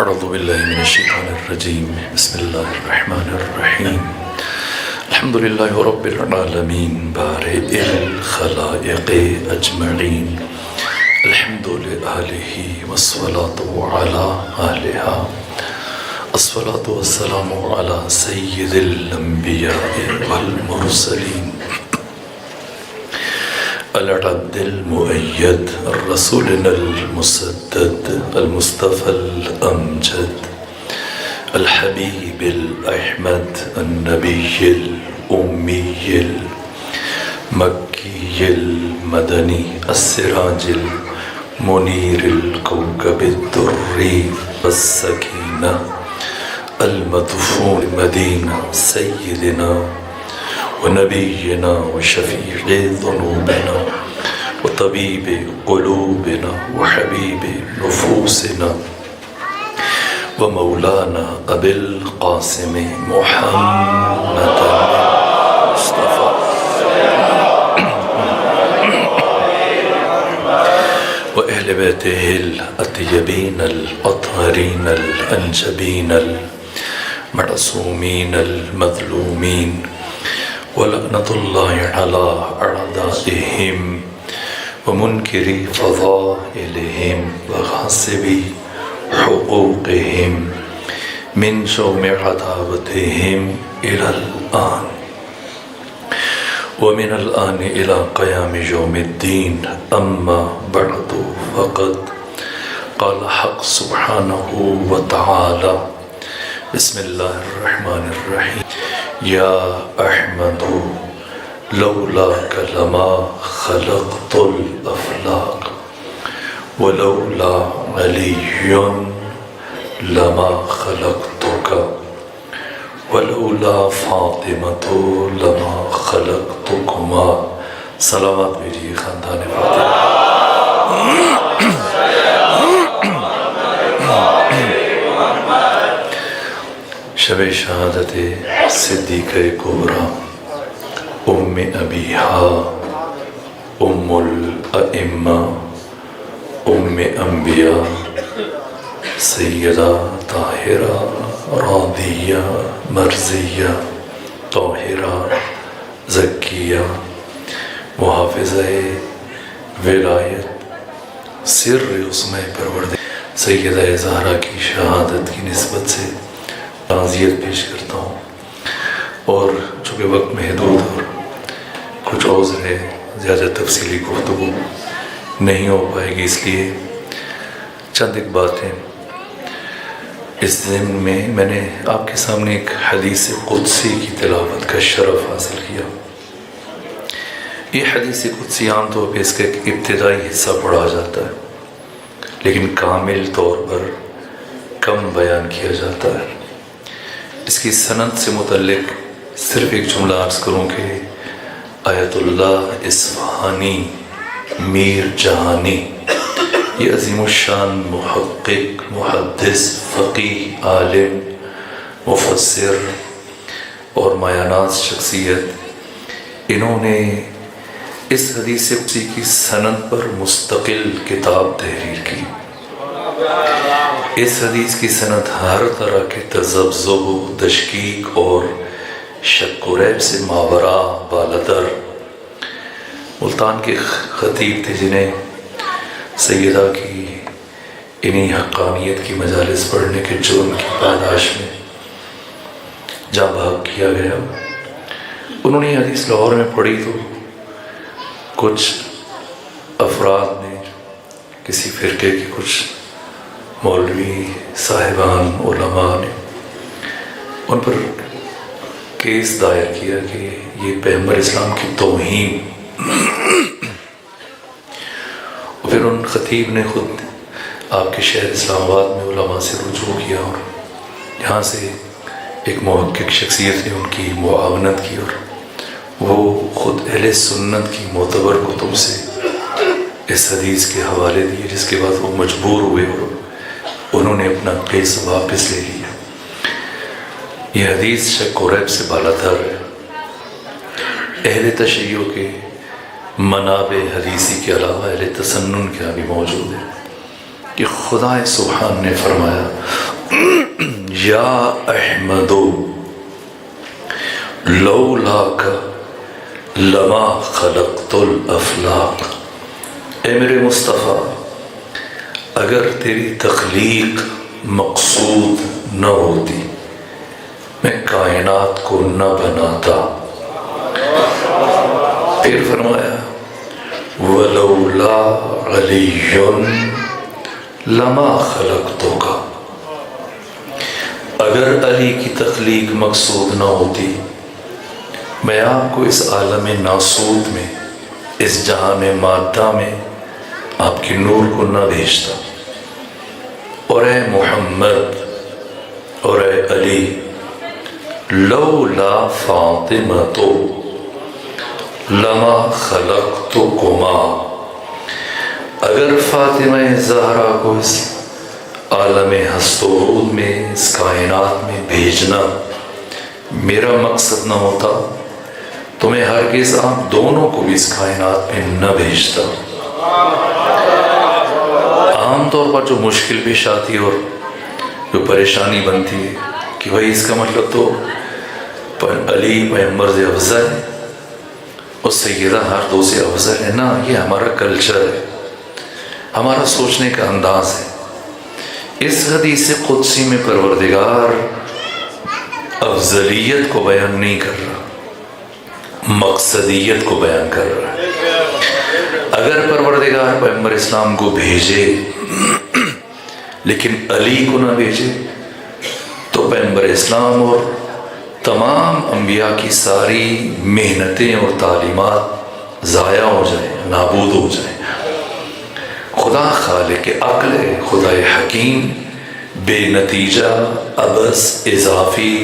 اعوذ باللہ من الشیطان الرجیم بسم اللہ الرحمن الرحیم الحمد للہ رب العالمین بارئ الخلائق اجمعین الحمد لآلہ والصلاة علی آلہا الصلاة والسلام علی سید الانبیاء والمرسلین العبد المؤید الرسولنا المسدد المصطفى الأمجد الحبيب الأحمد النبي الأمي المكي المدني السراج المنير الكوكب الدري السكينة المدفون المدينة سيدنا ونبينا وشفيع ذنوبنا وطبيب قلوبنا وحبيب نفوسنا ومولانا أبي القاسم محمد المصطفى وأهل بيته الأطيبين الأطهرين الأنجبين المعصومين المظلومين ولعنة الله على أعدائهم ومنكري فضائلهم وغاصبي حقوقهم من شوم عداوتهم إلى الآن ومن الآن إلى قيام يوم الدين أما بعد فقد قال حق سبحانه وتعالى بسم الله الرحمن الرحيم يا أحمد لولاك لما خلقت الأفلاك ولولا علي لما خلقتك ولولا فاطمة لما خلقتكما صلوات بيجي خاندان فاطمة شب شہادت صدیقہ کبریٰ ام ابیہا ام الائمہ ام انبیاء سیدہ طاہرہ راضیہ مرضیہ طاہرہ زکیہ محافظہ ولایت سر عصمہ پروردگار سیدہ زہرا کی شہادت کی نسبت سے تعزیت پیش کرتا ہوں، اور چونکہ وقت محدود اور کچھ عذر ہے زیادہ تفصیلی گفتگو نہیں ہو پائے گی، اس لیے چند ایک باتیں اس ضمن میں نے آپ کے سامنے ایک حدیث قدسی کی تلاوت کا شرف حاصل کیا۔ یہ حدیث قدسی عام طور پہ اس کا ایک ابتدائی حصہ پڑھا جاتا ہے، لیکن کامل طور پر کم بیان کیا جاتا ہے۔ اس کی سند سے متعلق صرف ایک جملہ عرض کروں کہ آیت اللہ اصفہانی میر جہانی یہ عظیم الشان محقق محدث فقیہ عالم مفسر اور مایاناز شخصیت، انہوں نے اس حدیث قدسی کی سند پر مستقل کتاب تحریر کی۔ اس حدیث کی سند ہر طرح کے تذبذب و تشکیک اور شک و ریب سے ماورا بالاتر۔ ملتان کے خطیب تھے جنہیں سیدہ کی انہی حقانیت کی مجالس پڑھنے کے جرم کی پاداش میں جاں بحق کیا گیا۔ انہوں نے یہ حدیث لاہور میں پڑھی تو کچھ افراد نے، کسی فرقے کے کچھ مولوی صاحبان علماء نے ان پر کیس دائر کیا کہ یہ پیغمبر اسلام کی توہین۔ پھر ان خطیب نے خود آپ کے شہر اسلام آباد میں علماء سے رجوع کیا، اور یہاں سے ایک محقق شخصیت نے ان کی معاونت کی، اور وہ خود اہل سنت کی معتبر کتب سے اس حدیث کے حوالے دیے، جس کے بعد وہ مجبور ہوئے اور انہوں نے اپنا کیس واپس لے لیا۔ یہ حدیث شک و ریب سے بالاتر ہے۔ اہل تشیع کے منابع حدیثی کے علاوہ اہل تسنن کیا بھی موجود ہے کہ خدا سبحان نے فرمایا یا احمد لولاک لما خلقت الافلاق، اے میرے مصطفیٰ اگر تیری تخلیق مقصود نہ ہوتی میں کائنات کو نہ بناتا۔ پھر فرمایا وَلَوْلَا عَلِيٌّ لَمَا خَلَقْتُكَ، اگر علی کی تخلیق مقصود نہ ہوتی میں آپ کو اس عالم ناسود میں، اس جہان مادہ میں آپ کی نور کو نہ بھیجتا۔ اور اے محمد اور اے علی، لولا فاطمۃ لما خلقتکما، اگر فاطمہ زہرا کو اس عالم ہست و رود میں، اس کائنات میں بھیجنا میرا مقصد نہ ہوتا تو میں ہرگز آپ دونوں کو بھی اس کائنات میں نہ بھیجتا۔ عام طور پر جو مشکل پیش آتی ہے اور جو پریشانی بنتی ہے کہ بھائی اس کا مطلب تو علی پیغمبر سے افضل ہے اور سیدہ ہر دو سے افضل ہے۔ نا، یہ ہمارا کلچر ہے، ہمارا سوچنے کا انداز ہے۔ اس حدیث قدسی میں پروردگار افضلیت کو بیان نہیں کر رہا، مقصدیت کو بیان کر رہا ہے۔ اگر پروردگار پیغمبر اسلام کو بھیجے لیکن علی کو نہ بھیجے تو پیغمبر اسلام اور تمام انبیاء کی ساری محنتیں اور تعلیمات ضائع ہو جائیں، نابود ہو جائیں۔ خدا خالق عقل ہے، خدا حکیم، بے نتیجہ، عبث، اضافی،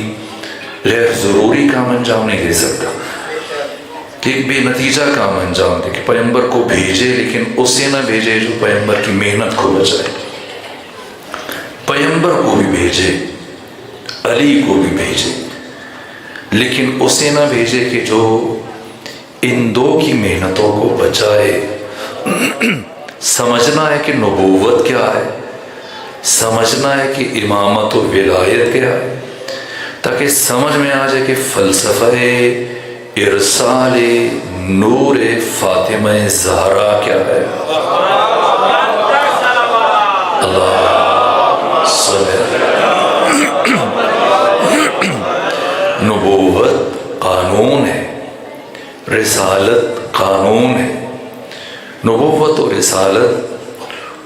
غیر ضروری کام انجام نہیں دے سکتا۔ کہ ایک بے نتیجہ کام انجام دے کہ پیغمبر کو بھیجے لیکن اسے نہ بھیجے جو پیغمبر کی محنت کو بچائے۔ پیغمبر کو بھی بھیجے، علی کو بھی بھیجے، لیکن اسے نہ بھیجے کہ جو ان دو کی محنتوں کو بچائے۔ سمجھنا ہے کہ نبوت کیا ہے، سمجھنا ہے کہ امامت و ولایت کیا ہے، تاکہ سمجھ میں آ جائے کہ فلسفہ ارسال نور فاطمہ زہرا کیا ہے۔ اللہ صلی نبوت قانون ہے، رسالت قانون ہے۔ نبوت و رسالت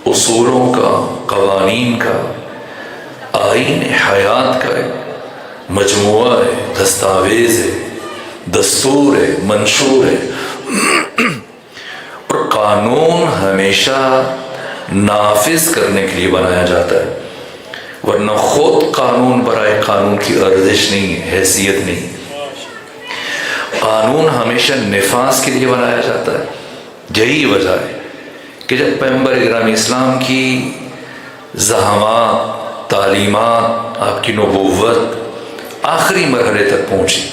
اصولوں کا، قوانین کا، آئین حیات کا ایک مجموعہ ہے، دستاویز ہے، دستور ہے، منشور ہے۔ اور قانون ہمیشہ نافذ کرنے کے لیے بنایا جاتا ہے، ورنہ خود قانون برائے قانون کی ارزش نہیں ہے، حیثیت نہیں۔ قانون ہمیشہ نفاذ کے لیے بنایا جاتا ہے۔ یہی وجہ ہے کہ جب پیغمبر گرامی اسلام کی زحمات، تعلیمات، آپ کی نبوت آخری مرحلے تک پہنچی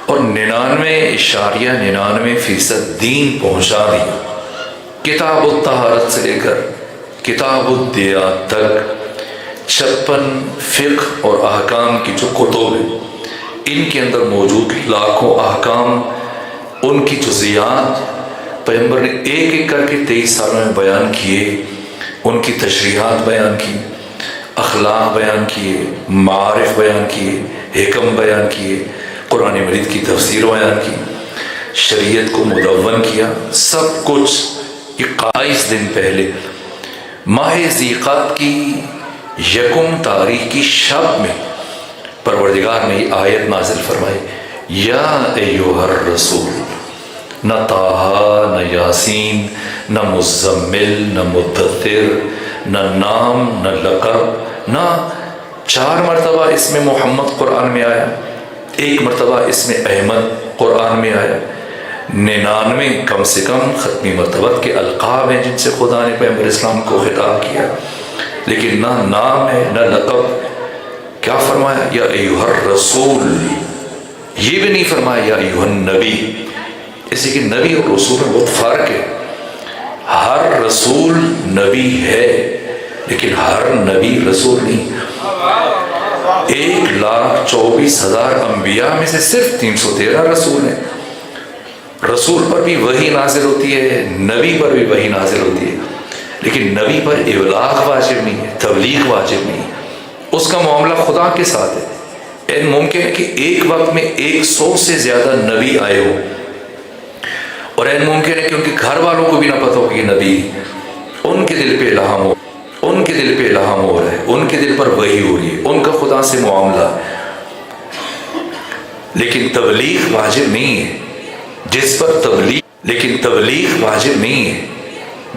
اور 99.99% دین پہنچا دیا، کتاب الطہارت سے لے کر کتاب الدیات تک 56 فقہ اور احکام کی جو کتب ہیں، ان کے اندر موجود لاکھوں احکام، ان کی جزیات پیغمبر نے ایک ایک کر کے 23 سالوں میں بیان کیے، ان کی تشریحات بیان کی، اخلاق بیان کیے، معارف بیان کیے، حکم بیان کیے، قرآن مجید کی تفسیر بیان کی، شریعت کو مدون کیا۔ سب کچھ 21 دن پہلے ماہ ذیقعد کی 1 تاریخ کی شب میں پروردگار نے یہ آیت نازل فرمائی، یا ایھا الرسول، نہ طٰہٰ، نہ یاسین، نہ مزمل، نہ مدثر، نہ نام، نہ لقب، نہ 4 مرتبہ اس میں محمد قرآن میں آیا، 1 مرتبہ اس میں احمد قرآن میں آیا، 99 کم سے کم ختمی مرتبت کے القاب ہیں جن سے خدا نے پیغمبر اسلام کو خطاب کیا، لیکن نہ نام ہے نہ لقب۔ کیا فرمایا؟ یا ایھا الرسول، یہ بھی نہیں فرمایا یا ایھا النبی، اسی کہ نبی اور رسول میں بہت فرق ہے۔ ہر رسول نبی ہے لیکن ہر نبی رسول نہیں. 1,24,000 انبیاء میں سے صرف 313 رسول ہیں. رسول پر بھی وحی نازل ہوتی ہے، نبی پر بھی وحی نازل ہوتی ہے، لیکن نبی پر ابلاغ واجب نہیں ہے، تبلیغ واجب نہیں ہے. اس کا معاملہ خدا کے ساتھ ہے. ممکن ہے کہ ایک وقت میں 100 سے زیادہ نبی آئے ہو، اور ممکن ہے کہ ان کے گھر والوں کو بھی نہ پتہ ہو کہ یہ نبی، ان کے دل پہ الہام ہو، ان کے دل پہ الہام ہو رہا ہے، ان کے دل پر وحی ہو رہی ہے، ان کا خدا سے معاملہ. لیکن تبلیغ واجب نہیں ہے جس پر تبلیغ واجب نہیں ہے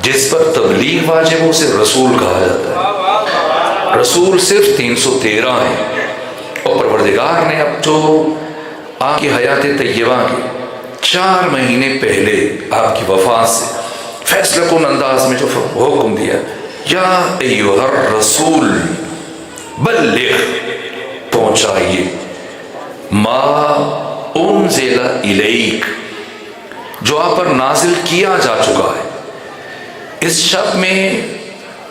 جس پر تبلیغ واجب ہو، اسے رسول کہا جاتا ہے. رسول صرف 313 ہیں. اور پروردگار نے اب جو آپ کی حیات طیبہ کے 4 مہینے پہلے آپ کی وفات سے فیصلہ کن انداز میں جو حکم دیا، یا ایھا الرسول بلغ، پہنچائیے، ما انزل الیک، جو آپ پر نازل کیا جا چکا ہے. اس شب میں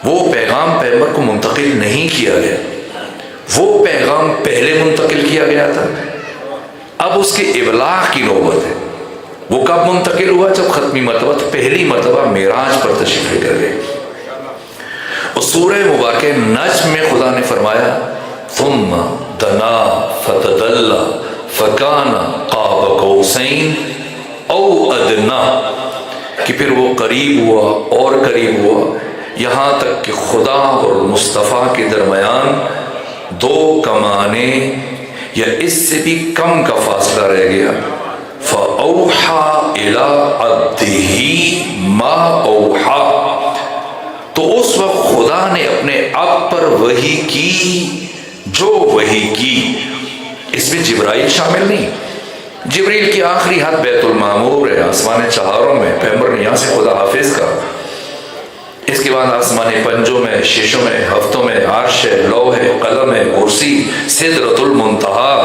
وہ پیغام پیغمبر کو منتقل نہیں کیا گیا، وہ پیغام پہلے منتقل کیا گیا تھا، اب اس کے ابلاغ کی نوبت ہے. وہ کب منتقل ہوا؟ جب ختمی مرتبہ، پہلی مرتبہ معراج پر تشریف لے کر گئے. اور سورہ مبارکہ نجم میں خدا نے فرمایا ثم دنا فتدلی فکان قاب قوسین او ادنا، کہ پھر وہ قریب ہوا اور قریب ہوا، یہاں تک کہ خدا اور مصطفیٰ کے درمیان 2 کمانے یا اس سے بھی کم کا فاصلہ رہ گیا. فَأَوْحَى إِلَىٰ عَبْدِهِ مَا أَوْحَى، تو اس وقت خدا نے اپنے عبد پر وحی کی جو وحی کی. اس میں جبرائیل شامل نہیں. جبریل کی آخری حد بیت المعمور ہے، آسمان چہاروں میں پیغمبر نے یہاں سے خدا حافظ کا. اس کے بعد آسمان پنجوں میں، ششوں میں، ہفتوں میں، عرش ہے، لوح ہے، قلم ہے، کرسی، سدرۃ المنتہا.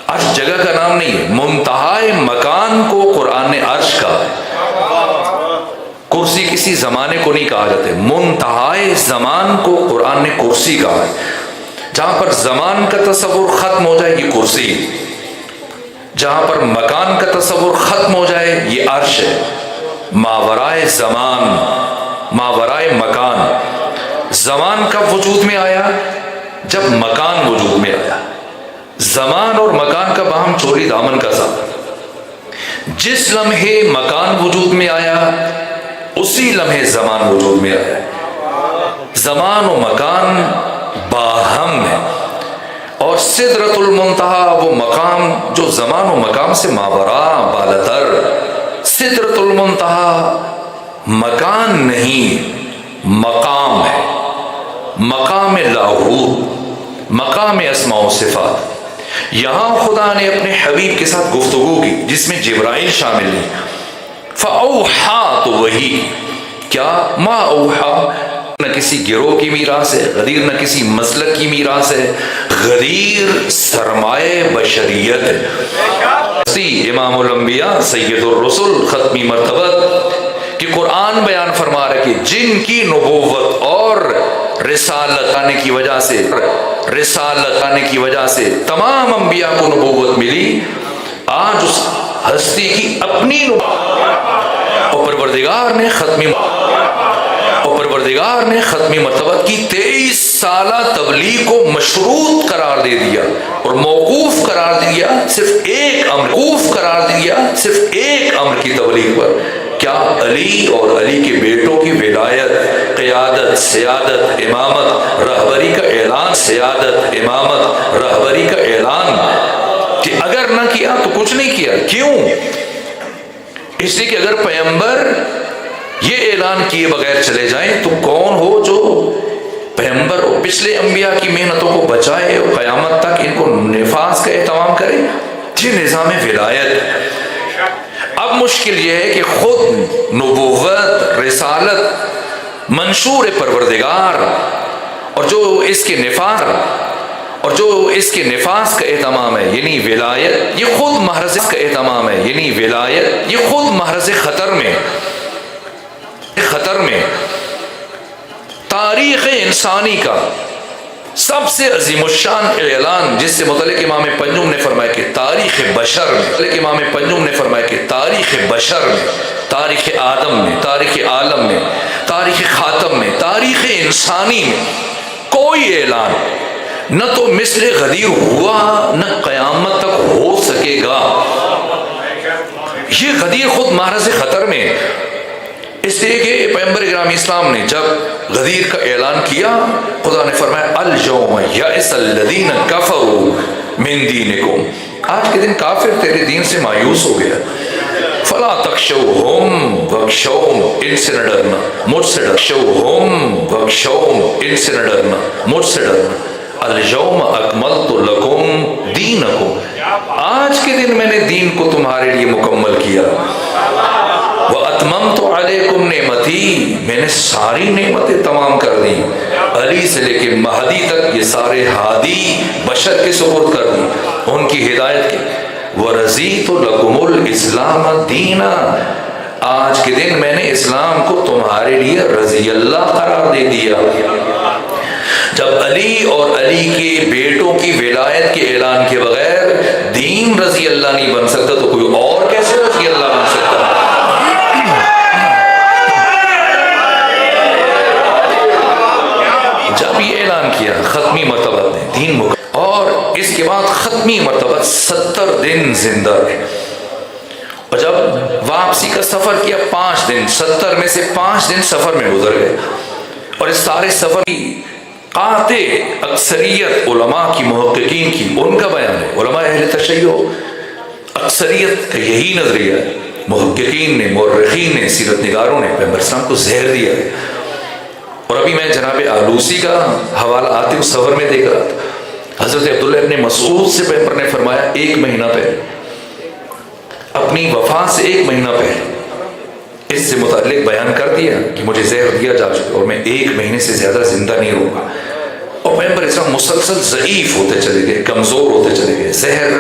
عرش جگہ کا نام نہیں ہے، منتہائے مکان کو قرآن نے عرش کہا ہے. کرسی کسی زمانے کو نہیں کہا جاتا، منتہائے زمان کو قرآن نے کرسی کہا ہے. جہاں پر زمان کا تصور ختم ہو جائے یہ کرسی، جہاں پر مکان کا تصور ختم ہو جائے یہ عرش ہے. ماورائے زمان، ماورائے مکان. زمان کب وجود میں آیا؟ جب مکان وجود میں آیا. زمان اور مکان کا باہم چوری دامن کا ساتھ. جس لمحے مکان وجود میں آیا اسی لمحے زمان وجود میں آیا. زمان و مکان باہم ہے. اور سدرۃ المنتہا وہ مقام جو زمان و مقام سے ماورا بالاتر. سدرۃ المنتہا مکان نہیں، مقام ہے، مقام لاہوت، مقام اسماء و صفات. یہاں خدا نے اپنے حبیب کے ساتھ گفتگو کی جس میں جبرائیل شامل نہیں. فاوحا، تو وہی کیا، ما اوحا، نہ کسی گروہ کی میراث ہے، غدیر نہ کسی مسلک کی میراث ہے، غدیر سرمایہ بشریت ہے. امام الانبیاء سید الرسل ختمی مرتبت کہ قرآن بیان فرما رہا ہے کہ جن کی نبوت اور رسالت آنے کی وجہ سے تمام انبیاء کو نبوت ملی، آج اس ہستی کی اپنی نبوت اور پروردگار نے ختمی مرتبت کی 23 سالہ تبلیغ کو مشروط قرار دے دیا اور موقوف قرار دیا صرف ایک امر کی تبلیغ پر. کیا؟ علی اور علی کے بیٹوں کی ولایت، قیادت، سیادت، امامت، رہبری کا اعلان. سیادت، امامت، رہبری کا اعلان کہ اگر نہ کیا تو کچھ نہیں کیا. کیوں؟ اس لیے کہ اگر پیغمبر یہ اعلان کیے بغیر چلے جائیں تو کون ہو جو پیغمبر اور پچھلے انبیاء کی محنتوں کو بچائے اور قیامت تک ان کو نفاذ کا اہتمام کرے. یہ نظام ولایت. اب مشکل یہ ہے کہ خود نبوت، رسالت منشور پروردگار اور جو اس کے نفاذ کا اہتمام ہے یعنی ولایت، یہ خود محرز کا اہتمام ہے یعنی ولایت، یہ خود محرز خطر میں. تاریخ انسانی کا سب سے عظیم الشان اعلان جس سے متعلق امام پنجم نے فرمایا کہ تاریخ بشر میں، امام پنجم نے فرمایا کہ تاریخ بشر میں، تاریخ آدم میں، تاریخ عالم میں، تاریخ خاتم میں، تاریخ انسانی میں کوئی اعلان نہ تو مثل غدیر ہوا نہ قیامت تک ہو سکے گا۔ یہ غدیر خود محرز خطر میں، اس لیے کہ پیغمبر اکرام اسلام نے جب غدیر کا اعلان کیا، خدا نے فرمایا اليوم یئس الذین کفروا من دینکم، آج کے دن کافر تیرے دین سے مایوس ہو گیا، فلا تخشوہم واخشوم، ان سے نہ ڈرنا، مجھ سے ڈرنا، تخشوہم واخشوم، ان سے نہ ڈرنا، مجھ سے ڈرنا، اليوم اکملت لکم دینکم، آج کے دن میں نے دین کو تمہارے لیے مکمل کیا، وَأَتْمَمْتُ عَلَيْكُمْ نعمتی، میں نے ساری نعمتیں تمام کر دی، علی سے لے کے مہدی تک یہ سارے ہادی بشر کے سپرد کر دی، ان کی ہدایت کی، وَرَضِيتُ لَكُمُ الْإِسْلَامَ دِينًا، آج کے دن میں نے اسلام کو تمہارے لیے رضی اللہ قرار دے دیا۔ جب علی اور علی کے بیٹوں کی ولایت کے اعلان کے بغیر دین رضی اللہ نہیں بن سکتا تو کوئی اور کیسے رضی اللہ بن سکتا؟ جب یہ اعلان کیا ختمی مرتبہ نے دین اور اس کے بعد ختمی مرتبہ 70 دن زندہ رہے، اور جب واپسی کا سفر کیا 5 دن، 70 میں سے 5 دن سفر میں گزر گئے، اور اس سارے سفر کی قاطع اکثریت علماء کی، محققین کی، ان کا بیان ہے، علماء اہل تشیع اکثریت کا یہی نظریہ ہے، محققین نے، مورخین نے، سیرت نگاروں نے پیغمبر اسلام کو زہر دیا ہے۔ اور ابھی میں جناب آلوسی کا حوالہ آتے ہوں سفر میں دیکھ رہا تھا، حضرت عبداللہ ابن مسعود سے پیغمبر نے فرمایا 1 مہینہ پہلے، اپنی وفات سے 1 مہینہ پہلے اس سے متعلق بیان کر دیا کہ مجھے زہر دیا جا چکا اور میں 1 مہینے سے زیادہ زندہ نہیں رہوں گا، اور پیغمبر اسلام مسلسل ضعیف ہوتے چلے گئے، کمزور ہوتے چلے گئے۔ زہر،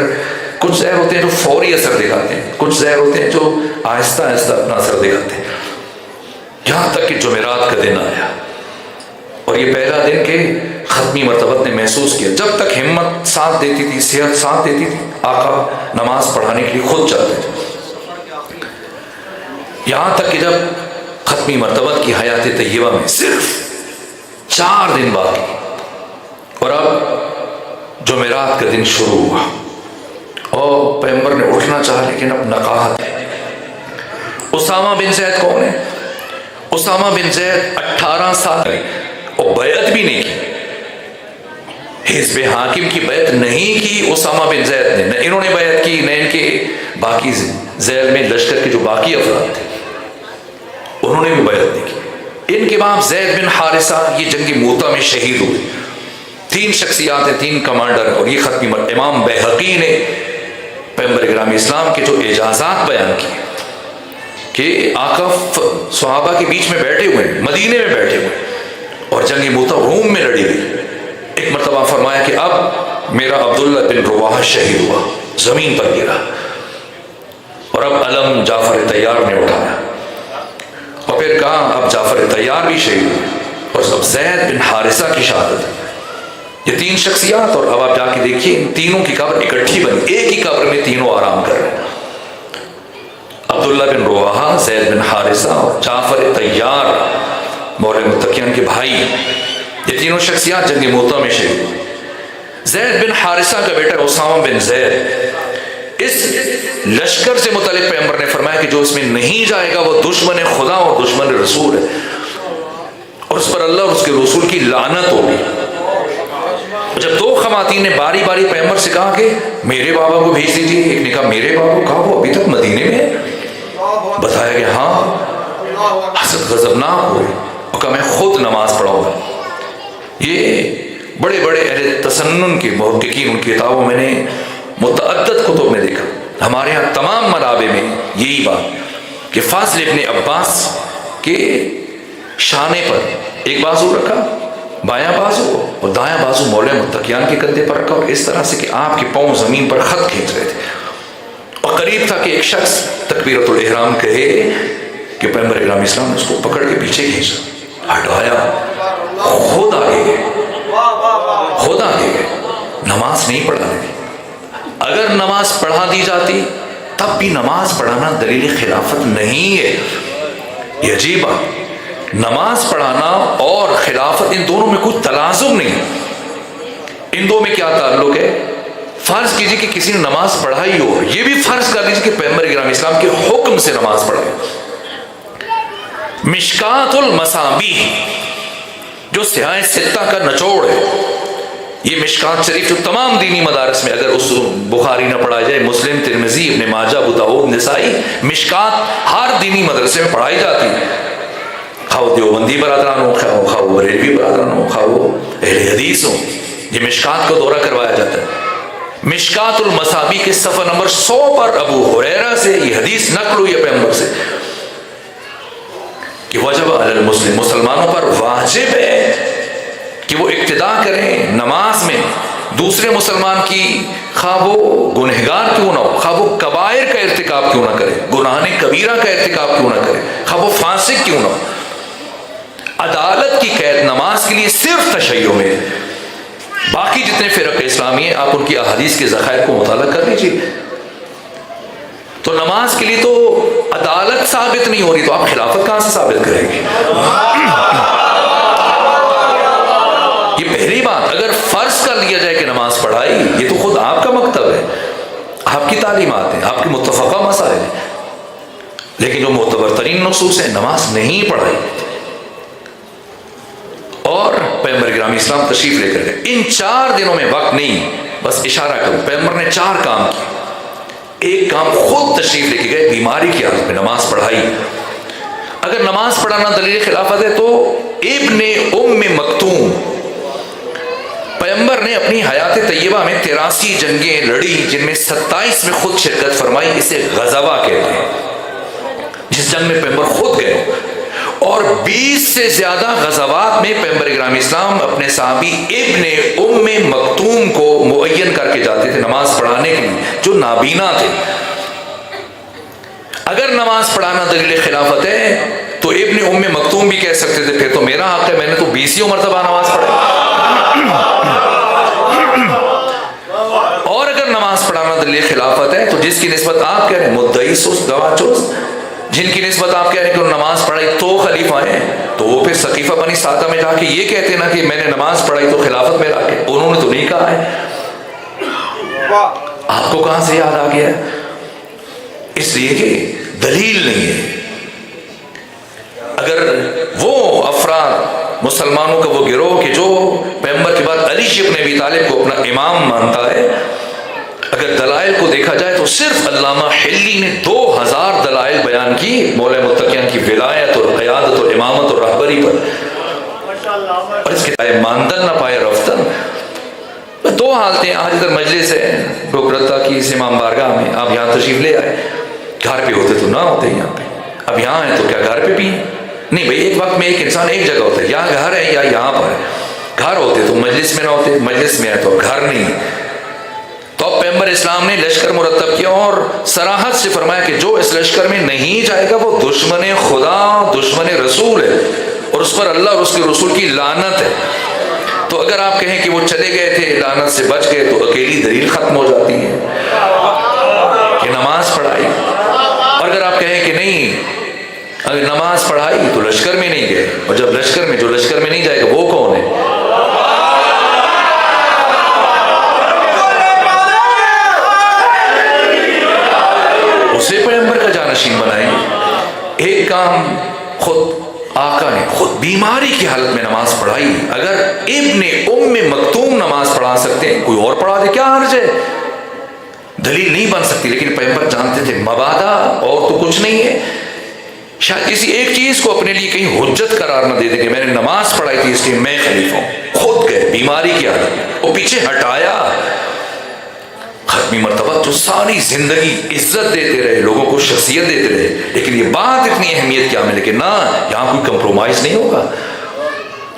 کچھ زہر ہوتے ہیں جو فوری اثر دکھاتے ہیں، کچھ زہر ہوتے ہیں جو آہستہ آہستہ اپنا اثر دکھاتے ہیں، یہاں تک کہ جمعرات کا دن آیا، اور یہ پہلا دن کہ ختمی مرتبت نے محسوس کیا، جب تک ہمت ساتھ دیتی تھی، صحت ساتھ دیتی تھی، آقا نماز پڑھانے کے لیے خود چلتے تھے، یہاں تک کہ جب ختمی مرتبت کی حیات طیبہ میں صرف 4 دن باقی، اور اب جمعرات کا دن شروع ہوا، اور پیغمبر نے اٹھنا چاہا لیکن اب نقاہت ہے۔ اسامہ بن زید کون ہے؟ اسامہ بن زید 18 سال اور بیعت بھی نہیں کی، حزب حاکم کی بیعت نہیں کی اسامہ بن زید نے، نہ انہوں نے بیعت کی، نہ ان کے باقی ذیل میں لشکر کے جو باقی افراد تھے انہوں نے بھی بیعت نہیں کی۔ ان کے باپ زید بن حارثہ یہ جنگ موتا میں شہید ہوئے۔ 3 شخصیات ہیں، 3 کمانڈر، اور یہ ختمی امام بیہقی نے پیغمبر اکرام اسلام کے جو اعجازات بیان کیے کہ آقا صحابہ کے بیچ میں بیٹھے ہوئے، مدینے میں بیٹھے ہوئے، اور جنگ موتا روم میں لڑی گئی۔ ایک مرتبہ فرمایا کہ اب میرا عبداللہ بن رواحہ شہید ہوا، زمین پر گرا، اور اب علم جعفر طیار نے اٹھایا، اور پھر کہا اب جعفر طیار بھی شہید ہوئے، اور اب زید بن حارثہ کی شہادت۔ یہ 3 شخصیات، اور اب آپ جا کے دیکھیے ان تینوں کی قبر اکٹھی بنی، ایک ہی قبر میں تینوں آرام کر رہے ہیں، عبداللہ بن رواحہ، زید بن حارثہ اور جعفر طیار مولا متقیان کے بھائی، یہ تینوں شخصیات جنگ موتا میں شہید ہوئے۔ زید بن حارثہ کا بیٹا اسامہ بن زید، اس لشکر سے متعلق پیغمبر نے فرمایا کہ جو اس میں نہیں جائے گا وہ دشمن خدا اور دشمن رسول ہے، اور اس پر اللہ اور اس کے رسول کی لعنت ہوگی۔ جب 2 خواتین نے باری باری پیغمبر سے کہا کہ میرے بابا کو بھیج دیجیے، ایک نے کہا میرے بابا کو، کہا وہ ابھی تک مدینے میں ہے؟ بتایا کہ ہاں۔ حضرت غضبناک ہوئے اور کہا میں خود نماز پڑھاؤں گا۔ یہ بڑے بڑے اہل تسنن کے محققین ان کی کتابوں میں نے متعدد کتب میں دیکھا، ہمارے ہاں تمام منابع میں یہی بات کہ فاضل ابن عباس کے شانے پر ایک بازو رکھا، بایاں بازو، اور دایاں بازو مولا متقیان کے کندھے پر رکھا، اور اس طرح سے کہ آپ کے پاؤں زمین پر خط کھینچ رہے تھے، اور قریب تھا کہ ایک شخص تکبیرۃ الاحرام کہے کہ پیغمبر اکرام اسلام نے اس کو پکڑ کے پیچھے کھینچا، ہٹایا، خود آگے گئے، خود آگے گئے، نماز نہیں پڑھانے دی۔ اگر نماز پڑھا دی جاتی تب بھی نماز پڑھانا دلیل خلافت نہیں ہے۔ یہ عجیب بات، نماز پڑھانا اور خلافت ان دونوں میں کوئی تلازم نہیں۔ ان دو میں کیا تعلق ہے؟ فرض کیجئے کہ کسی نے نماز پڑھائی ہو، یہ بھی فرض کر لیجئے کہ پیغمبر اکرام اسلام کے حکم سے نماز پڑھائے۔ مشکات المصابیح جو سیاہ ستہ کا نچوڑ ہے، یہ مشکات شریف جو تمام دینی مدارس میں، اگر اس بخاری نہ پڑھا جائے، مسلم، ترمذی، ابن ماجہ، ابو داؤد، نسائی، مشکات ہر دینی مدرسے میں پڑھائی جاتی ہے، خواہ دیوبندی برادران ہو، خواہ بریلوی برادران ہو، خواہ اہل حدیث ہو، یہ مشکات کو دورہ کروایا جاتا ہے۔ مشکات المصابیح کے صفحہ نمبر 100 پر ابو ہریرہ سے یہ حدیث نقل ہوئی ہے پیغمبر سے کہ وجب علی المسلم، مسلمانوں پر واجب ہے کہ وہ اقتداء کریں نماز میں دوسرے مسلمان کی، خواہ وہ گنہگار کیوں نہ ہو، خواہ وہ کبائر کا ارتکاب کیوں نہ کرے، گناہ کبیرہ کا ارتکاب کیوں نہ کرے، خواہ وہ فاسق کیوں نہ ہو۔ عدالت کی قید نماز کے لیے صرف تشیع میں، باقی جتنے فرق اسلامی ہیں آپ ان کی احادیث کے ذخائر کو مطالعہ کر لیجیے۔ تو نماز کے لیے تو عدالت ثابت نہیں ہو رہی، تو آپ خلافت کہاں سے ثابت کریں گے؟ یہ پہلی بات۔ اگر فرض کر لیا جائے کہ نماز پڑھائی، یہ تو خود آپ کا مکتب ہے، آپ کی تعلیمات ہیں، آپ کی متفقہ مسائل ہیں، لیکن جو معتبر ترین نصوص ہیں، نماز نہیں پڑھائی۔ اور پیغمبر گرامی اسلام تشریف لے کر گئے، ان 4 دنوں میں وقت نہیں، بس اشارہ کروں، پیغمبر نے 4 کام کیے۔ ایک کام خود تشریف لے کے گئے، بیماری کی حالت میں نماز پڑھائی۔ اگر نماز پڑھانا دلیل خلافت ہے تو ابن ام مکتوم، پیغمبر نے اپنی حیات طیبہ میں 83 جنگیں لڑی، جن میں 27 میں خود شرکت فرمائی، اسے غزوہ کہتے ہیں، جس جنگ میں پیغمبر خود گئے، اور 20 سے زیادہ غزوات میں پیغمبر اکرام اسلام اپنے صحابی ابن ام مکتوم کو معین کر کے جاتے تھے نماز پڑھانے کے لیے، جو نابینا تھے۔ اگر نماز پڑھانا دلیل خلافت ہے تو ابن ام مکتوم بھی کہہ سکتے تھے پھر تو میرا حق ہے، میں نے تو 20 مرتبہ نماز پڑھی۔ اور اگر نماز پڑھانا دلیل خلافت ہے تو جس کی نسبت آپ کہہ رہے ہیں مدعی سست گواہ چست، جن کی نسبت آپ کہہ رہے ہیں کہ انہوں نے نماز پڑھائی تو خلیفہ ہیں، تو وہ پھر سقیفہ بنی ساعتہ میں جا کے یہ کہتے ہیں نا کہ میں نے نماز پڑھائی تو خلافت میں لا کے، انہوں نے تو نہیں کہا ہے۔ آپ کو کہاں سے یاد آ گیا؟ اس لیے کہ دلیل نہیں ہے۔ اگر وہ افراد مسلمانوں کا وہ گروہ کہ جو پیغمبر کے بعد علی ابن ابی طالب کو اپنا امام مانتا ہے، اگر دلائل کو دیکھا جائے تو صرف علامہ حلی نے 2000 دلائل بیان کی مولا متقیان کی ولایت اور قیادت اور امامت اور رہبری پر، اور اس کتاب ماندن نہ پائے رفتن۔ 2 حالتیں، آج ادھر مجلس ہے ڈوکرتا کی اس امام بارگاہ میں، آپ یہاں تشریف لے آئے، گھر پہ ہوتے تو نہ ہوتے یہاں پہ، اب یہاں ہیں تو کیا گھر پہ بھی ہیں؟ نہیں بھئی، ایک وقت میں ایک انسان ایک جگہ ہوتا ہے، یا گھر ہے یا یہاں پر ہے۔ گھر ہوتے تو مجلس میں نہ ہوتے، مجلس میں ہے تو گھر نہیں۔ تو اب پیغمبر اسلام نے لشکر مرتب کیا اور صراحت سے فرمایا کہ جو اس لشکر میں نہیں جائے گا وہ دشمن خدا، دشمن رسول ہے، اور اس پر اللہ اور اس کے رسول کی لعنت ہے۔ تو اگر آپ کہیں کہ وہ چلے گئے تھے لعنت سے بچ گئے تو اکیلی دلیل ختم ہو جاتی ہے کہ نماز پڑھائی۔ اور اگر آپ کہیں کہ نہیں، اگر نماز پڑھائی تو لشکر میں نہیں گئے، اور جب لشکر میں، جو لشکر میں نہیں جائے گا وہ کون ہے؟ اسے پیغمبر کا جانشین بنائیں۔ ایک کام خود آقا نے خود بیماری کی حالت میں نماز پڑھائی۔ اگر ابن ام مکتوم نماز پڑھا سکتے ہیں، کوئی اور پڑھا دے، کیا حرج ہے؟ دلیل نہیں بن سکتی، لیکن پیغمبر جانتے تھے مبادا اور تو کچھ نہیں ہے، شاید کسی ایک چیز کو اپنے لیے کہیں حجت قرار نہ دے دیں کہ میں نے نماز پڑھائی تھی اس لیے میں خلیفہ ہوں۔ خود گئے بیماری کی حالت میں، وہ پیچھے ہٹایا۔ ختمی مرتبہ تو ساری زندگی عزت دیتے رہے، لوگوں کو شخصیت دیتے رہے، لیکن یہ بات اتنی اہمیت کیا ملے کہ نہ یہاں کوئی کمپرومائز نہیں ہوگا،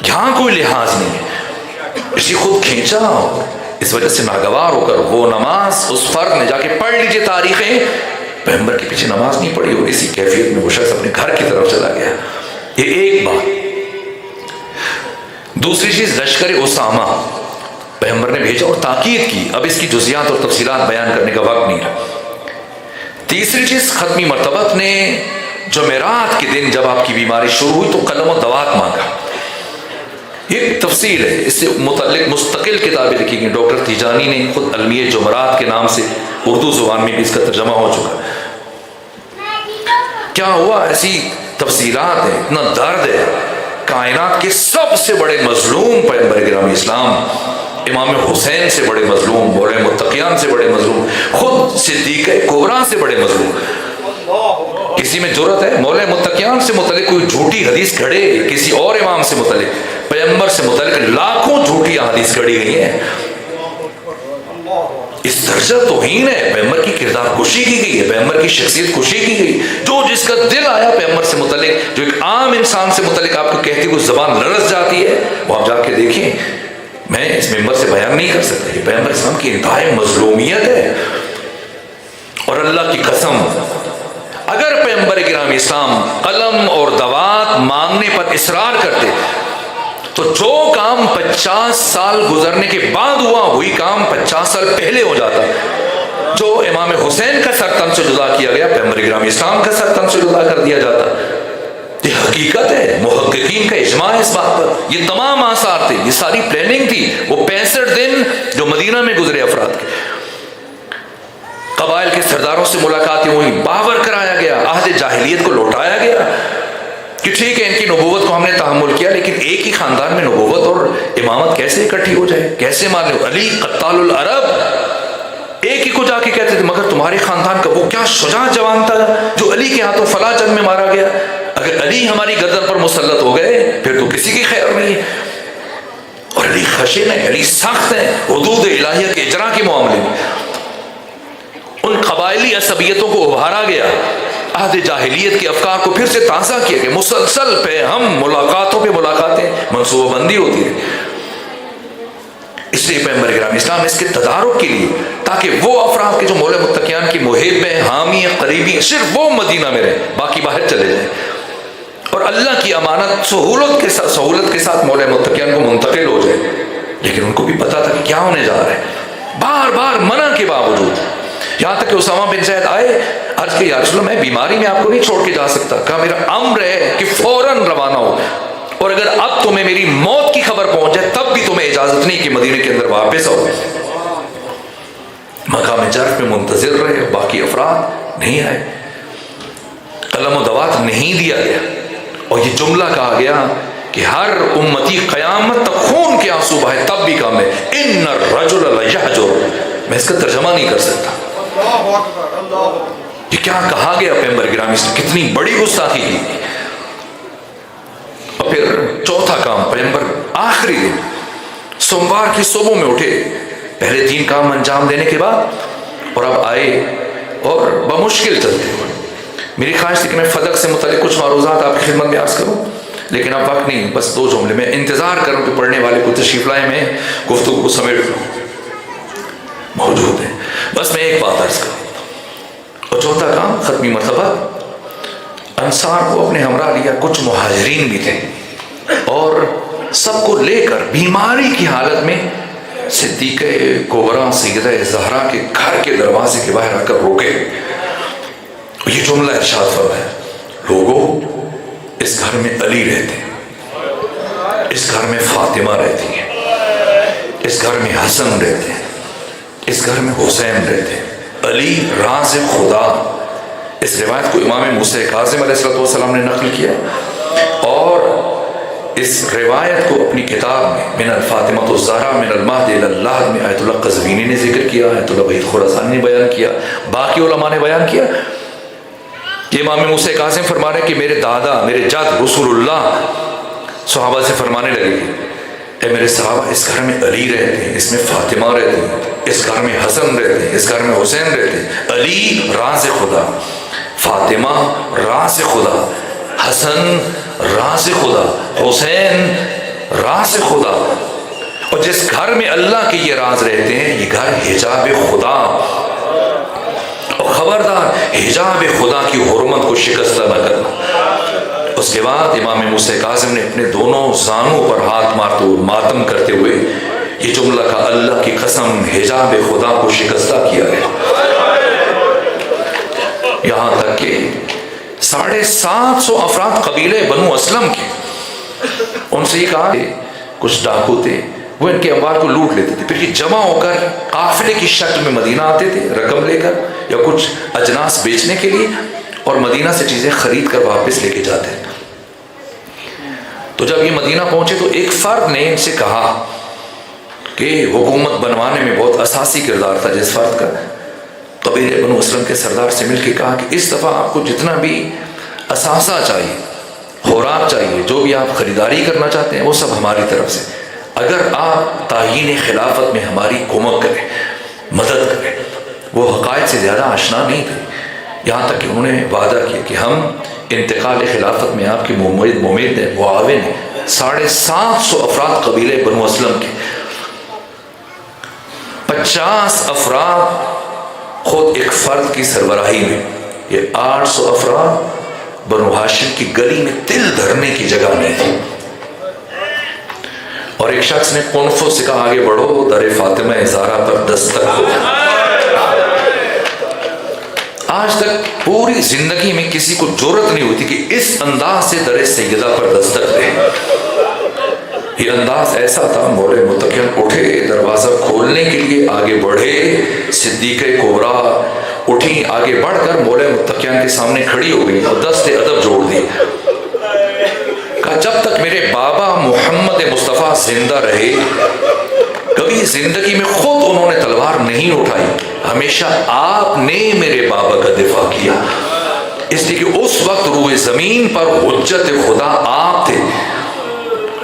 یہاں کوئی لحاظ نہیں ہے، اسی خود کھینچا۔ اس وجہ سے ناگوار ہو کر وہ نماز اس فرد نے، جا کے پڑھ لیجئے تاریخیں، پیغمبر کے پیچھے نماز نہیں پڑھی اور اسی کیفیت میں وہ شخص اپنے گھر کی طرف چلا گیا۔ یہ ایک بات۔ دوسری چیز لشکر اسامہ پیغمبر نے بھیجا اور تاکید کی، اب اس کی جزیات اور تفصیلات بیان کرنے کا وقت نہیں رہا۔ تیسری چیز ختمی مرتبت نے جمعرات کے دن جب آپ کی بیماری شروع ہوئی تو قلم و دوات مانگا۔ یہ تفصیل ہے، اس سے متعلق مستقل کتابیں لکھی گئی، ڈاکٹر تیجانی نے خود المیہ جمعرات کے نام سے اردو زبان میں بھی اس کا ترجمہ ہو چکا۔ کیا ہوا، ایسی تفصیلات ہیں، اتنا درد ہے۔ کائنات کے سب سے بڑے مظلوم پیغمبر گرامی اسلام، امام حسین سے بڑے مظلوم، مولا متقیان سے بڑے مظلوم، خود صدیقہ کبریٰ سے بڑے مظلوم۔ کسی میں جرأت ہے مولا متقیان سے متعلق کوئی جھوٹی حدیث کھڑے، کسی اور امام سے متعلق، پیغمبر سے متعلق لاکھوں جھوٹی حدیث کھڑی گئی ہیں۔ اس درجہ توہین ہے، پیغمبر کی کردار کشی کی گئی ہے، پیغمبر کی شخصیت کشی کی گئی، جو جس کا دل آیا پیغمبر سے متعلق، جو ایک عام انسان سے متعلق آپ کو کہتی ہے وہ زبان لرز جاتی ہے، وہ آپ جا کے دیکھیں، میں اس ممبر سے بیان نہیں کر سکتا۔ یہ پیغمبر اسلام کی انتہائی مظلومیت ہے، اور اللہ کی قسم اگر پیغمبر گرامی اسلام قلم اور دوات مانگنے پر اصرار کرتے تو جو کام 50 سال گزرنے کے بعد ہوا وہی کام 50 سال پہلے ہو جاتا۔ جو امام حسین کا سر تن سے جدا کیا گیا، پیغمبر گرامی اسلام کا سر تن سے جدا کر دیا جاتا۔ یہ حقیقت ہے، محققین کا اجماع ہے اس بات پر۔ یہ تمام آثار تھے، یہ ساری پلاننگ تھی۔ وہ 65 دن جو مدینہ میں گزرے افراد کے، قبائل کے سرداروں سے ملاقاتیں ہوئی، باور کرایا گیا، عہد جاہلیت کو لوٹایا گیا کہ ٹھیک ہے ان کی نبوت کو ہم نے تحمل کیا، لیکن ایک ہی خاندان میں نبوت اور امامت کیسے اکٹھی ہو جائے، کیسے مان لو؟ علی قتال العرب ایک ہی کو جا کے کہتے تھے، مگر تمہارے خاندان کا وہ کیا شجاع جوان تھا جو علی کے ہاتھوں فلاں جنگ میں مارا گیا، اگر علی ہماری گردن پر مسلط ہو گئے پھر تو کسی کی خیر نہیں ہے۔ اور علی خشن ہے، علی سخت ہے حدود الہیہ کے اجرا کے معاملے میں۔ ان قبائلی عصبیتوں کو ابھارا گیا، عہد جاہلیت کے افکار کو پھر سے تازہ کیا گیا، مسلسل پہ ہم ملاقاتوں پہ ملاقاتیں منصوبہ بندی ہوتی ہے۔ اس لیے پیغمبر گرامی اسلام اس کے تدارک کے لیے، تاکہ وہ افراد کے جو مولا متقیان کی محب ہیں، حامی ہیں، قریبی ہیں، صرف وہ مدینہ میں رہیں، باقی باہر چلے جائیں، اور اللہ کی امانت سہولت کے ساتھ مولا متقیان کو منتقل ہو جائے۔ لیکن ان کو بھی پتا تھا کہ کیا ہونے جا رہا ہے، بار بار منع کے باوجود، یہاں تک کہ اسامہ بن زید آئے، عرض کہ یا رسول اللہ میں بیماری میں آپ کو نہیں چھوڑ کے جا سکتا، کہا میرا امر ہے کہ فوراً روانہ ہو، اور اگر اب تمہیں میری موت کی خبر پہنچ جائے تب بھی تمہیں اجازت نہیں کہ مدینے کے اندر واپس آؤ۔ مقام جرف میں منتظر رہے، باقی افراد نہیں آئے، قلم و دوات نہیں دیا گیا، اور یہ جملہ کہا گیا کہ ہر امتی قیامت تک خون کے آنسو بہائے تب بھی کام ہے، ان الرجل لیہجر۔ میں اس کا ترجمہ نہیں کر سکتا، یہ کیا کہا گیا پیغمبر گرامی سے، کتنی بڑی گستاخی کی۔ اور پھر چوتھا کام، پیغمبر آخری دن سوموار کی صبح میں اٹھے، پہلے 3 کام انجام دینے کے بعد، اور اب آئے اور بمشکل چلتے ہوئے۔ میری خواہش تھی کہ میں فدق سے متعلق کچھ معروضات آپ کی خدمت میں عرض کروں، لیکن اب وقت نہیں، بس 2 جملے میں انتظار کروں کہ پڑھنے والے کو تشریف لائے، میں گفتگو کو سمیٹ لوں، موجود ہیں۔ بس میں ایک بات عرض کروں، اور چوتھا کام ختمی مرتبہ انصار کو اپنے ہمراہ لیا، کچھ مہاجرین بھی تھے، اور سب کو لے کر بیماری کی حالت میں صدیقہ کبریٰ سیدہ زہرا کے گھر کے دروازے کے باہر آ کر روکے۔ یہ جملہ ارشاد فرمایا، لوگوں اس گھر میں علی رہتے ہیں، اس گھر میں فاطمہ رہتی ہیں، اس گھر میں حسن رہتے ہیں، اس گھر میں حسین رہتے ہیں، علی راز خدا۔ اس روایت کو امام موسیٰ کاظم علیہ السلام نے نقل کیا، اور اس روایت کو اپنی کتاب میں من الفاطمۃ الزہرا من المہد الی اللحد میں آیت اللہ قزوینی نے ذکر کیا، آیت اللہ وحید خراسانی نے بیان کیا، باقی علماء نے بیان کیا۔ یہ امام موسیٰ کاظم فرما رہے کہ میرے دادا، میرے جد رسول اللہ صحابہ سے فرمانے لگے، اے میرے صحابہ اس گھر میں علی رہتے ہیں، اس میں فاطمہ رہتی ہیں، اس گھر میں حسن رہتے ہیں، اس گھر میں حسین رہتے ہیں، علی راز خدا، فاطمہ راز خدا، حسن راز خدا، حسین راز خدا۔ اور جس گھر میں اللہ کے یہ راز رہتے ہیں یہ گھر حجاب خدا، اور خبردار حجاب خدا کی حرمت کو شکستہ نہ کرنا۔ اس کے بعد امام موسیٰ کاظم نے اپنے دونوں زانوں پر ہاتھ مارتے ہوئے ماتم کرتے ہوئے یہ جملہ کہا، اللہ کی قسم حجاب خدا کو شکستہ کیا ہے۔ یہاں تک کہ 750 افراد قبیلے بنو اسلم کے، ان سے یہ کہا کہ کچھ ڈاکو تھے، وہ ان کے اموال کو لوٹ لیتے تھے، پھر یہ جمع ہو کر قافلے کی شکل میں مدینہ آتے تھے رقم لے کر یا کچھ اجناس بیچنے کے لیے، اور مدینہ سے چیزیں خرید کر واپس لے کے جاتے تھے۔ تو جب یہ مدینہ پہنچے تو ایک فرد نے ان سے کہا کہ حکومت بنوانے میں بہت اساسی کردار تھا جس فرد کا، قبیلے بنو اسلم کے سردار سے مل کے کہا کہ اس دفعہ آپ کو جتنا بھی اثاثہ چاہیے، خوراک چاہیے، جو بھی آپ خریداری کرنا چاہتے ہیں وہ سب ہماری طرف سے، اگر آپ تعیین خلافت میں ہماری کمک کریں، مدد کریں۔ وہ حقائق سے زیادہ آشنا نہیں تھے، یہاں تک کہ انہوں نے وعدہ کیا کہ ہم انتقال خلافت میں آپ کی ممید ہیں، معاون ہیں۔ 750 افراد قبیلے بنو اسلم کے، 50 افراد خود ایک فرد کی سربراہی میں، یہ 800 افراد بنو ہاشم کی گلی میں تل دھرنے کی جگہ نہیں تھی۔ اور ایک شخص نے قنفذ سے کہا آگے بڑھو، در فاطمہ زہرا پر دستک ہو۔ آج تک پوری زندگی میں کسی کو جرأت نہیں ہوتی کہ اس انداز سے در سیدہ پر دستک دے۔ یہ انداز ایسا تھا، مولا متقین اٹھے، دروازہ کھولنے کے لیے آگے بڑھے، صدیقہ کبریٰ اٹھی، آگے بڑھ کر مولا متقین کے سامنے کھڑی ہو گئی اور دست ادب جوڑ دی، کہا جب تک میرے بابا محمد مصطفیٰ زندہ رہے کبھی زندگی میں خود انہوں نے تلوار نہیں اٹھائی، ہمیشہ آپ نے میرے بابا کا دفاع کیا، اس لیے کہ اس وقت روئے زمین پر حجت خدا آپ تھے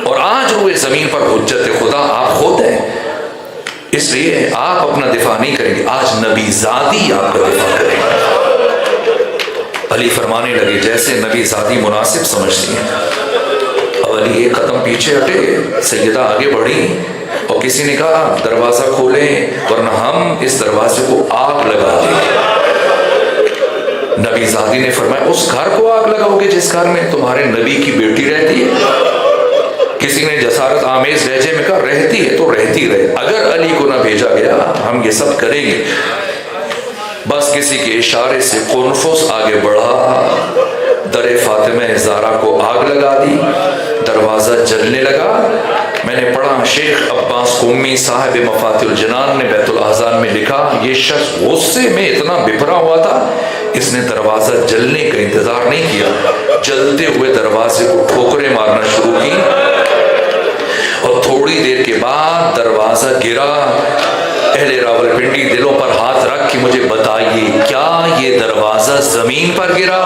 اور آج روئے زمین پر حجت خدا آپ خود ہیں، اس لیے آپ اپنا دفاع نہیں کریں گے، آج نبی زادی آپ کا دفاع کریں گے۔ علی فرمانے لگے جیسے نبی زادی مناسب سمجھتی ہیں۔ اب علی ایک قدم پیچھے ہٹے، سیدہ آگے بڑھی اور کسی نے کہا دروازہ کھولیں ورنہ ہم اس دروازے کو آگ لگا دیں گے۔ نبی زادی نے فرمایا اس گھر کو آگ لگاؤ گے جس گھر میں تمہارے نبی کی بیٹی رہتی ہے؟ کسی نے جسارت آمیز لہجے میں کہا رہتی ہے تو رہتی رہے، اگر علی کو نہ بھیجا گیا ہم یہ سب کریں گے۔ بس کسی کے اشارے سے قنفذ آگے بڑھا، در فاطمہ زہرا کو آگ لگا دی، دروازہ جلنے لگا۔ میں نے پڑھا شیخ عباس قمی صاحب مفاتیح الجنان نے بیت الاحزان میں لکھا یہ شخص غصے میں اتنا بپھرا ہوا تھا اس نے دروازہ جلنے کا انتظار نہیں کیا، جلتے ہوئے دروازے کو ٹھوکریں مارنا شروع کی اور تھوڑی دیر کے بعد دروازہ گرا۔ اہل راولپنڈی دلوں پر ہاتھ رکھ کے مجھے بتائیے کیا یہ دروازہ زمین پر گرا؟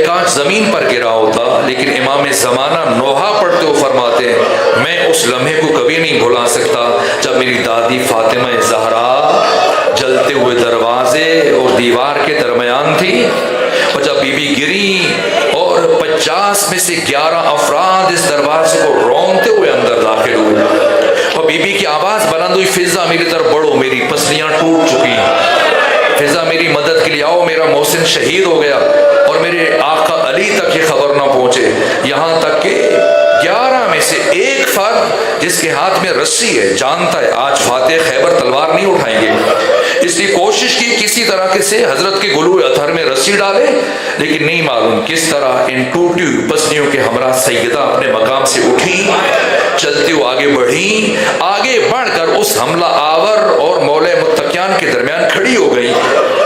کاش زمین پر گرا ہوتا، لیکن امام زمانہ نوحہ پڑھتے ہوئے فرماتے ہیں میں اس لمحے کو کبھی نہیں بھلا سکتا جب میری دادی فاطمہ زہرا جلتے ہوئے دروازے اور دیوار کے درمیان تھی، اور جب بی بی گری اور 50 میں سے 11 افراد اس دروازے کو رونتے ہوئے اندر داخل ہوئے اور بی بی کی آواز بلند ہوئی فضا میری طرف بڑھو، میری پسلیاں ٹوٹ چکی ہیں، فضا میری مدد کے لیے آؤ، میرا محسن شہید ہو گیا۔ اور میرے آقا علی تک یہ خبر نہ پہنچے، یہاں تک کہ 11 میں سے ایک فرد جس کے ہاتھ میں رسی ہے جانتا ہے آج فاتح خیبر تلوار نہیں اٹھائیں گے، اس لیے کوشش کی کسی طرح سے حضرت کے گلوئے اطہر میں رسی ڈالے، لیکن نہیں معلوم کس طرح ان ٹوٹی ہوئی پسلیوں کے ہمراہ سیدہ اپنے مقام سے اٹھی، چلتی ہوئی آگے بڑھی، آگے بڑھ کر اس حملہ آور اور مولا متقیان کے درمیان کھڑی ہو گئی۔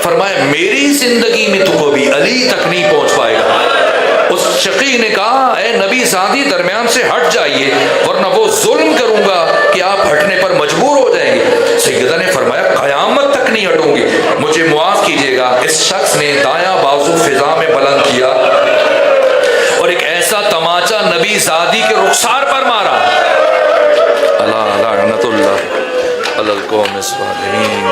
فرمایا میری زندگی میں تو کبھی علی تک نہیں پہنچ پائے گا۔ اس شقی نے کہا اے نبی زادی درمیان سے ہٹ جائیے ورنہ وہ ظلم کروں گا کہ آپ ہٹنے پر مجبور ہو جائیں گے۔ سیدہ نے فرمایا قیامت تک نہیں ہٹوں گی، مجھے معاف کیجیے گا۔ اس شخص نے دایاں بازو فضا میں بلند کیا اور ایک ایسا تماچا نبی زادی کے رخسار پر مارا، اللہ لعنت اللہ علی القوم الظالمین۔